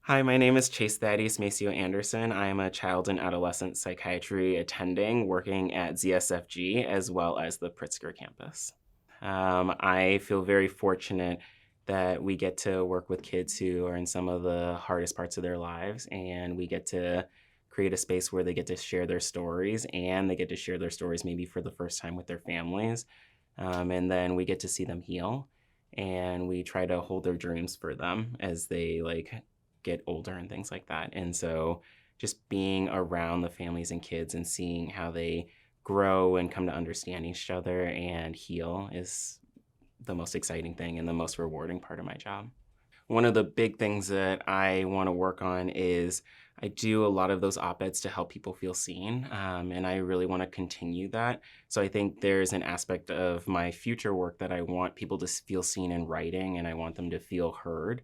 Hi, my name is Chase Thaddeus Maceo Anderson. I am a child and adolescent psychiatry attending working at ZSFG as well as the Pritzker campus. I feel very fortunate that we get to work with kids who are in some of the hardest parts of their lives, and we get to create a space where they get to share their stories and they get to share their stories maybe for the first time with their families. And then we get to see them heal and we try to hold their dreams for them as they get older and things like that. And so just being around the families and kids and seeing how they grow and come to understand each other and heal is the most exciting thing and the most rewarding part of my job. One of the big things that I want to work on is I do a lot of those op-eds to help people feel seen, and I really want to continue that. So I think there's an aspect of my future work that I want people to feel seen in writing, and I want them to feel heard.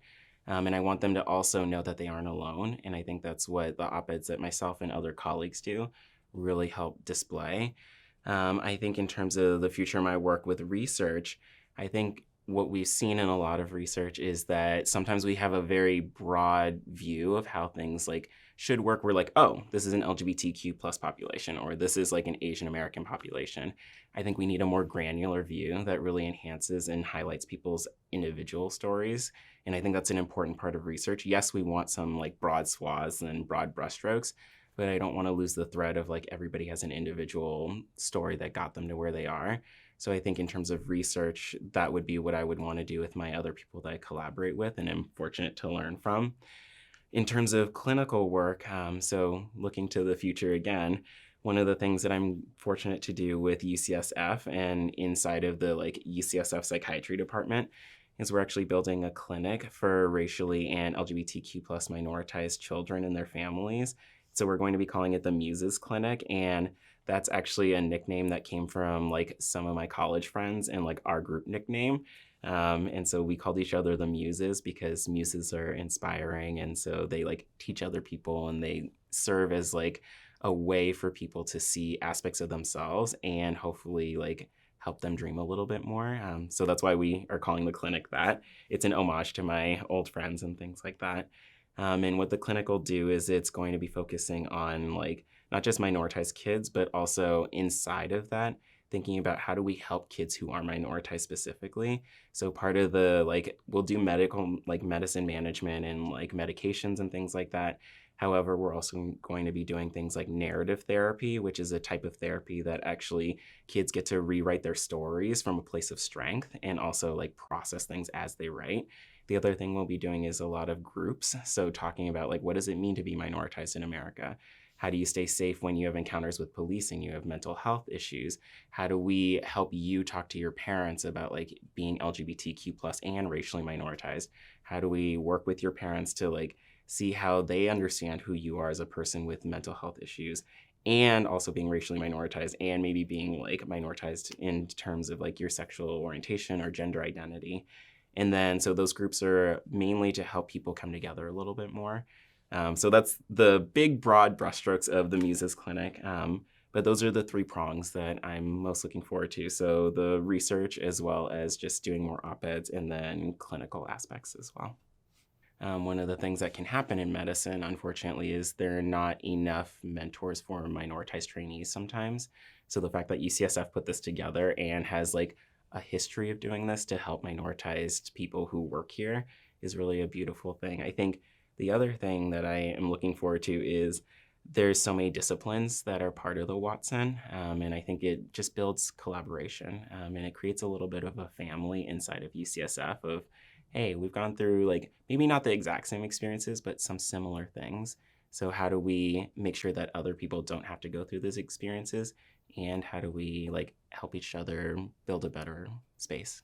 And I want them to also know that they aren't alone. And I think that's what the op-eds that myself and other colleagues do really help display. I think in terms of the future of my work with research, I think what we've seen in a lot of research is that sometimes we have a very broad view of how things should work. We're like, oh, this is an LGBTQ plus population, or this is like an Asian American population. I think we need a more granular view that really enhances and highlights people's individual stories. And I think that's an important part of research. Yes, we want some broad swaths and broad brushstrokes, but I don't want to lose the thread of everybody has an individual story that got them to where they are. So I think in terms of research, that would be what I would want to do with my other people that I collaborate with and am fortunate to learn from. In terms of clinical work, so looking to the future again, one of the things that I'm fortunate to do with UCSF and inside of the UCSF psychiatry department is we're actually building a clinic for racially and LGBTQ plus minoritized children and their families. So we're going to be calling it the Muses Clinic, and that's actually a nickname that came from some of my college friends and our group nickname. And so we called each other the Muses because muses are inspiring, and so they teach other people and they serve as a way for people to see aspects of themselves and hopefully help them dream a little bit more. So that's why we are calling the clinic that. It's an homage to my old friends and things like that. And what the clinic will do is it's going to be focusing on not just minoritized kids, but also inside of that, thinking about how do we help kids who are minoritized specifically. So part of the we'll do medical medicine management and medications and things like that. However, we're also going to be doing things like narrative therapy, which is a type of therapy that actually kids get to rewrite their stories from a place of strength and also process things as they write. The other thing we'll be doing is a lot of groups. So talking about what does it mean to be minoritized in America? How do you stay safe when you have encounters with policing, you have mental health issues? How do we help you talk to your parents about being LGBTQ plus and racially minoritized? How do we work with your parents to see how they understand who you are as a person with mental health issues and also being racially minoritized and maybe being minoritized in terms of your sexual orientation or gender identity? And then, so those groups are mainly to help people come together a little bit more. So that's the big, broad brushstrokes of the Muses Clinic. But those are the three prongs that I'm most looking forward to. So the research as well as just doing more op-eds and then clinical aspects as well. One of the things that can happen in medicine, unfortunately, is there are not enough mentors for minoritized trainees sometimes. So the fact that UCSF put this together and has a history of doing this to help minoritized people who work here is really a beautiful thing. I think the other thing that I am looking forward to is there's so many disciplines that are part of the Watson, and I think it just builds collaboration, and it creates a little bit of a family inside of UCSF of, hey, we've gone through maybe not the exact same experiences, but some similar things. So how do we make sure that other people don't have to go through those experiences? And how do we help each other build a better space?